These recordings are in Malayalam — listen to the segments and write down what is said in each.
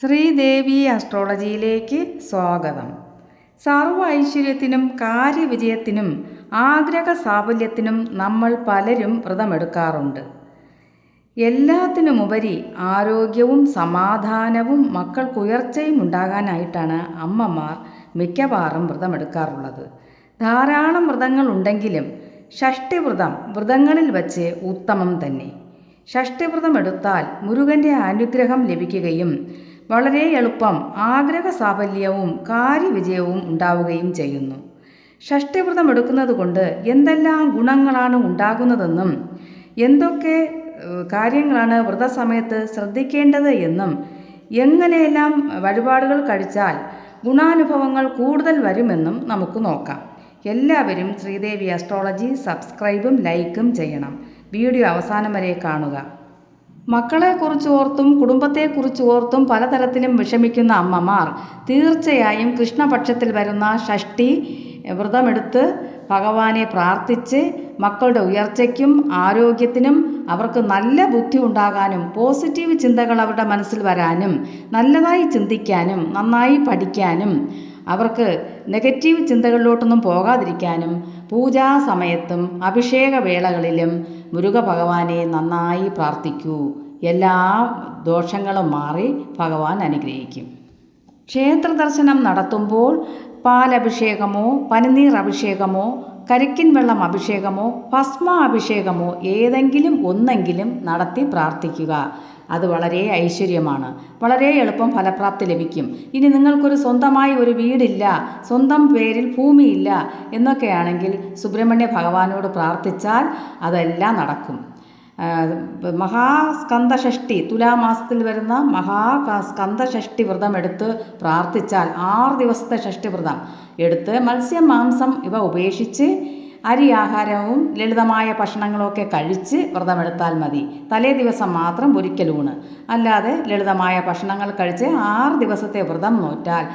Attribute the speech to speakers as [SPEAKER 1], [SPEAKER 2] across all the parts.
[SPEAKER 1] ശ്രീദേവി അസ്ട്രോളജിയിലേക്ക് സ്വാഗതം. സർവ്വ ഐശ്വര്യത്തിനും കാര്യവിജയത്തിനും ആഗ്രഹ സാഫല്യത്തിനും നമ്മൾ പലരും വ്രതമെടുക്കാറുണ്ട്. എല്ലാത്തിനുമുപരി ആരോഗ്യവും സമാധാനവും മക്കൾക്കുയർച്ചയും ഉണ്ടാകാനായിട്ടാണ് അമ്മമാർ മിക്കവാറും വ്രതമെടുക്കാറുള്ളത്. ധാരാളം വ്രതങ്ങൾ ഉണ്ടെങ്കിലും ഷഷ്ഠിവ്രതം വ്രതങ്ങളിൽ വച്ച് ഉത്തമം തന്നെ. ഷഷ്ഠിവ്രതം എടുത്താൽ മുരുകൻ്റെ അനുഗ്രഹം ലഭിക്കുകയും വളരെ എളുപ്പം ആഗ്രഹ സാഫല്യവും കാര്യവിജയവും ഉണ്ടാവുകയും ചെയ്യുന്നു. ഷഷ്ഠിവ്രതം എടുക്കുന്നത് കൊണ്ട് എന്തെല്ലാം ഗുണങ്ങളാണ് ഉണ്ടാകുന്നതെന്നും എന്തൊക്കെ കാര്യങ്ങളാണ് വ്രതസമയത്ത് ശ്രദ്ധിക്കേണ്ടത് എന്നും എങ്ങനെയെല്ലാം വഴിപാടുകൾ കഴിച്ചാൽ ഗുണാനുഭവങ്ങൾ കൂടുതൽ വരുമെന്നും നമുക്ക് നോക്കാം. എല്ലാവരും ശ്രീദേവി അസ്ട്രോളജി സബ്സ്ക്രൈബും ലൈക്കും ചെയ്യണം. വീഡിയോ അവസാനം വരെ കാണുക. മക്കളെക്കുറിച്ച് ഓർത്തും കുടുംബത്തെക്കുറിച്ച് ഓർത്തും പലതരത്തിലും വിഷമിക്കുന്ന അമ്മമാർ തീർച്ചയായും കൃഷ്ണപക്ഷത്തിൽ വരുന്ന ഷഷ്ഠി വ്രതമെടുത്ത് ഭഗവാനെ പ്രാർത്ഥിച്ച് മക്കളുടെ ഉയർച്ചയ്ക്കും ആരോഗ്യത്തിനും അവർക്ക് നല്ല ബുദ്ധി ഉണ്ടാകാനും പോസിറ്റീവ് ചിന്തകൾ അവരുടെ മനസ്സിൽ വരാനും നല്ലതായി ചിന്തിക്കാനും നന്നായി പഠിക്കാനും അവർക്ക് നെഗറ്റീവ് ചിന്തകളിലോട്ടൊന്നും പോകാതിരിക്കാനും പൂജാ സമയത്തും അഭിഷേക വേളകളിലും മുരുക ഭഗവാനെ നന്നായി പ്രാർത്ഥിക്കൂ. എല്ലാ ദോഷങ്ങളും മാറി ഭഗവാൻ അനുഗ്രഹിക്കും. ക്ഷേത്ര ദർശനം നടത്തുമ്പോൾ പാലഭിഷേകമോ പനിനീർ അഭിഷേകമോ കരിക്കിൻ വെള്ളം അഭിഷേകമോ ഭസ്മ അഭിഷേകമോ ഏതെങ്കിലും ഒന്നെങ്കിലും നടത്തി പ്രാർത്ഥിക്കുക. അത് വളരെ ഐശ്വര്യമാണ്. വളരെ എളുപ്പം ഫലപ്രാപ്തി ലഭിക്കും. ഇനി നിങ്ങൾക്കൊരു സ്വന്തമായി ഒരു വീടില്ല, സ്വന്തം പേരിൽ ഭൂമിയില്ല എന്നൊക്കെയാണെങ്കിൽ സുബ്രഹ്മണ്യ ഭഗവാനോട് പ്രാർത്ഥിച്ചാൽ അതെല്ലാം നടക്കും. മഹാസ്കന്ദഷഷ്ഠി തുലാമാസത്തിൽ വരുന്ന മഹാസ്കന്ദഷഷ്ഠി വ്രതം എടുത്ത് പ്രാർത്ഥിച്ചാൽ 6 ദിവസത്തെ ഷഷ്ഠിവ്രതം എടുത്ത് മത്സ്യം മാംസം ഇവ ഉപേക്ഷിച്ച് അരി ആഹാരവും ലളിതമായ ഭക്ഷണങ്ങളൊക്കെ കഴിച്ച് വ്രതമെടുത്താൽ മതി. തലേ ദിവസം മാത്രം ഒരിക്കലൂണ്, അല്ലാതെ ലളിതമായ ഭക്ഷണങ്ങൾ കഴിച്ച് 6 ദിവസത്തെ വ്രതം നോറ്റാൽ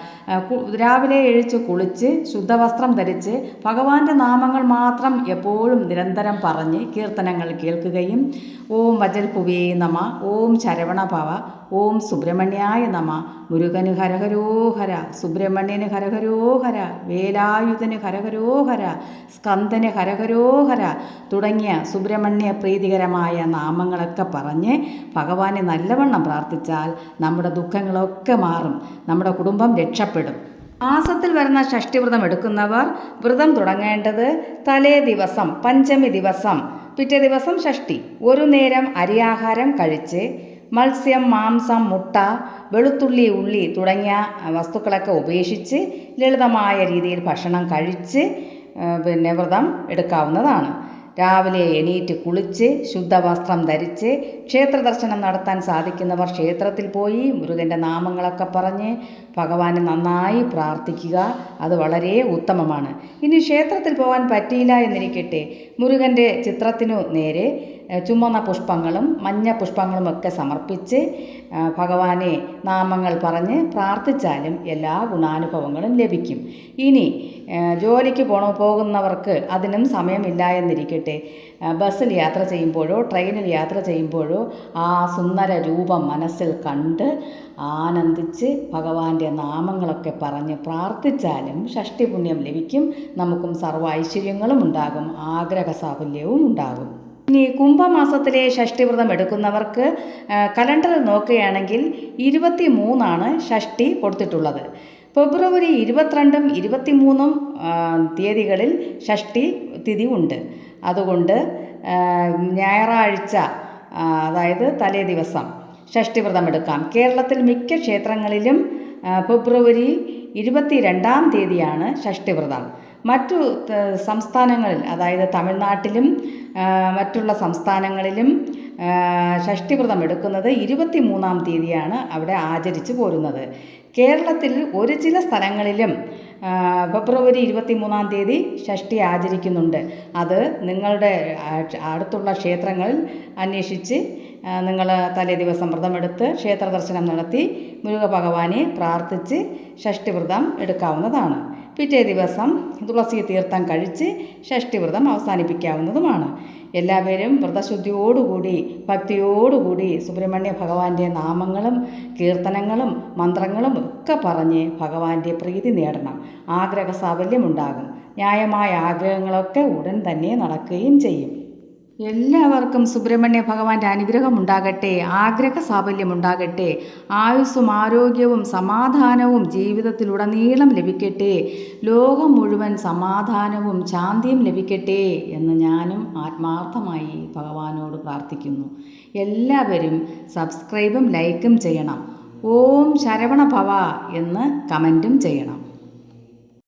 [SPEAKER 1] രാവിലെ എഴുച്ച് കുളിച്ച് ശുദ്ധവസ്ത്രം ധരിച്ച് ഭഗവാന്റെ നാമങ്ങൾ മാത്രം എപ്പോഴും നിരന്തരം പറഞ്ഞ് കീർത്തനങ്ങൾ കേൾക്കുകയും ഓം വജൽപുവേ നമ, ഓം ശരവണഭവ, ഓം സുബ്രഹ്മണ്യായ നമ, മുരുകന് ഹരഹരോഹര, സുബ്രഹ്മണ്യന് ഹരഹരോഹര, വേലായുധന് ഹരഹരോഹര, സ്കന്ദന് ഹരഹരോഹര തുടങ്ങിയ സുബ്രഹ്മണ്യ പ്രീതികരമായ നാമങ്ങളൊക്കെ പറഞ്ഞ് ഭഗവാനെ നല്ലവണ്ണം പ്രാർത്ഥിച്ചാൽ നമ്മുടെ ദുഃഖങ്ങളൊക്കെ മാറും, നമ്മുടെ കുടുംബം രക്ഷപ്പെടും. മാസത്തിൽ വരുന്ന ഷഷ്ഠിവ്രതം എടുക്കുന്നവർ വ്രതം തുടങ്ങേണ്ടത് തലേ ദിവസം പഞ്ചമി ദിവസം, പിറ്റേ ദിവസം ഷഷ്ഠി. ഒരു നേരം അരിയാഹാരം കഴിച്ച് മത്സ്യം മാംസം മുട്ട വെളുത്തുള്ളി ഉള്ളി തുടങ്ങിയ വസ്തുക്കളൊക്കെ ഉപേക്ഷിച്ച് ലളിതമായ രീതിയിൽ ഭക്ഷണം കഴിച്ച് വ്രതം എടുക്കാവുന്നതാണ്. രാവിലെ എണീറ്റ് കുളിച്ച് ശുദ്ധവസ്ത്രം ധരിച്ച് ക്ഷേത്ര ദർശനം നടത്താൻ സാധിക്കുന്നവർ ക്ഷേത്രത്തിൽ പോയി മുരുകൻ്റെ നാമങ്ങളൊക്കെ പറഞ്ഞ് ഭഗവാനെ നന്നായി പ്രാർത്ഥിക്കുക. അത് വളരെ ഉത്തമമാണ്. ഇനി ക്ഷേത്രത്തിൽ പോകാൻ പറ്റിയില്ല എന്നിരിക്കട്ടെ, മുരുകൻ്റെ ചിത്രത്തിനു നേരെ ചുമന്ന പുഷ്പങ്ങളും മഞ്ഞ പുഷ്പങ്ങളും ഒക്കെ സമർപ്പിച്ച് ഭഗവാനെ നാമങ്ങൾ പറഞ്ഞ് പ്രാർത്ഥിച്ചാലും എല്ലാ ഗുണാനുഭവങ്ങളും ലഭിക്കും. ഇനി ജോലിക്ക് പോകുന്നവർക്ക് അതിനും സമയമില്ല എന്നിരിക്കട്ടെ, ബസ്സിൽ യാത്ര ചെയ്യുമ്പോഴോ ട്രെയിനിൽ യാത്ര ചെയ്യുമ്പോഴോ ആ സുന്ദര രൂപം മനസ്സിൽ കണ്ട് ആനന്ദിച്ച് ഭഗവാന്റെ നാമങ്ങളൊക്കെ പറഞ്ഞ് പ്രാർത്ഥിച്ചാലും ഷഷ്ഠിപുണ്യം ലഭിക്കും. നമുക്കും സർവ്വ ഐശ്വര്യങ്ങളും ഉണ്ടാകും, ആഗ്രഹ സാഫല്യവും ഉണ്ടാകും. ഇനി കുംഭമാസത്തിലെ ഷഷ്ഠിവ്രതം എടുക്കുന്നവർക്ക് കലണ്ടറിൽ നോക്കുകയാണെങ്കിൽ 23 ഷഷ്ഠി കൊടുത്തിട്ടുള്ളത്. ഫെബ്രുവരി 22, 23 തീയതികളിൽ ഷഷ്ഠി തിഥി ഉണ്ട്. അതുകൊണ്ട് ഞായറാഴ്ച, അതായത് തലേ ദിവസം ഷഷ്ഠിവ്രതം എടുക്കാം. കേരളത്തിൽ മിക്ക ക്ഷേത്രങ്ങളിലും ഫെബ്രുവരി 22 തീയതിയാണ് ഷഷ്ഠിവ്രതം. മറ്റു സംസ്ഥാനങ്ങളിൽ, അതായത് തമിഴ്നാട്ടിലും മറ്റുള്ള സംസ്ഥാനങ്ങളിലും ഷഷ്ഠിവ്രതം എടുക്കുന്നത് 23 തീയതിയാണ് അവിടെ ആചരിച്ചു പോരുന്നത്. കേരളത്തിൽ ചില സ്ഥലങ്ങളിലും ഫെബ്രുവരി 23 തീയതി ഷഷ്ഠി ആചരിക്കുന്നുണ്ട്. അത് നിങ്ങളുടെ അടുത്തുള്ള ക്ഷേത്രങ്ങളിൽ അന്വേഷിച്ച് നിങ്ങൾ തലേ ദിവസം വ്രതമെടുത്ത് ക്ഷേത്ര ദർശനം നടത്തി മുരുക ഭഗവാനെ പ്രാർത്ഥിച്ച് ഷഷ്ഠിവ്രതം എടുക്കാവുന്നതാണ്. പിറ്റേ ദിവസം തുളസി തീർത്ഥം കഴിച്ച് ഷഷ്ഠിവ്രതം അവസാനിപ്പിക്കാവുന്നതുമാണ്. എല്ലാവരും വ്രതശുദ്ധിയോടുകൂടി ഭക്തിയോടുകൂടി സുബ്രഹ്മണ്യ ഭഗവാന്റെ നാമങ്ങളും കീർത്തനങ്ങളും മന്ത്രങ്ങളും ഒക്കെ പറഞ്ഞ് ഭഗവാന്റെ പ്രീതി നേടണം. ആഗ്രഹ സാഫല്യം ഉണ്ടാകും. ന്യായമായ ആഗ്രഹങ്ങളൊക്കെ ഉടൻ തന്നെ നടക്കുകയും ചെയ്യും. എല്ലാവർക്കും സുബ്രഹ്മണ്യ ഭഗവാന്റെ അനുഗ്രഹം ഉണ്ടാകട്ടെ. ആഗ്രഹ സാഫല്യം ഉണ്ടാകട്ടെ. ആയുസ്സും ആരോഗ്യവും സമാധാനവും ജീവിതത്തിലുടനീളം ലഭിക്കട്ടെ. ലോകം മുഴുവൻ സമാധാനവും ശാന്തിയും ലഭിക്കട്ടെ എന്ന് ഞാനും ആത്മാർത്ഥമായി ഭഗവാനോട് പ്രാർത്ഥിക്കുന്നു. എല്ലാവരും സബ്സ്ക്രൈബും ലൈക്കും ചെയ്യണം. ഓം ശരവണ ഭവ എന്ന് കമൻറ്റും ചെയ്യണം.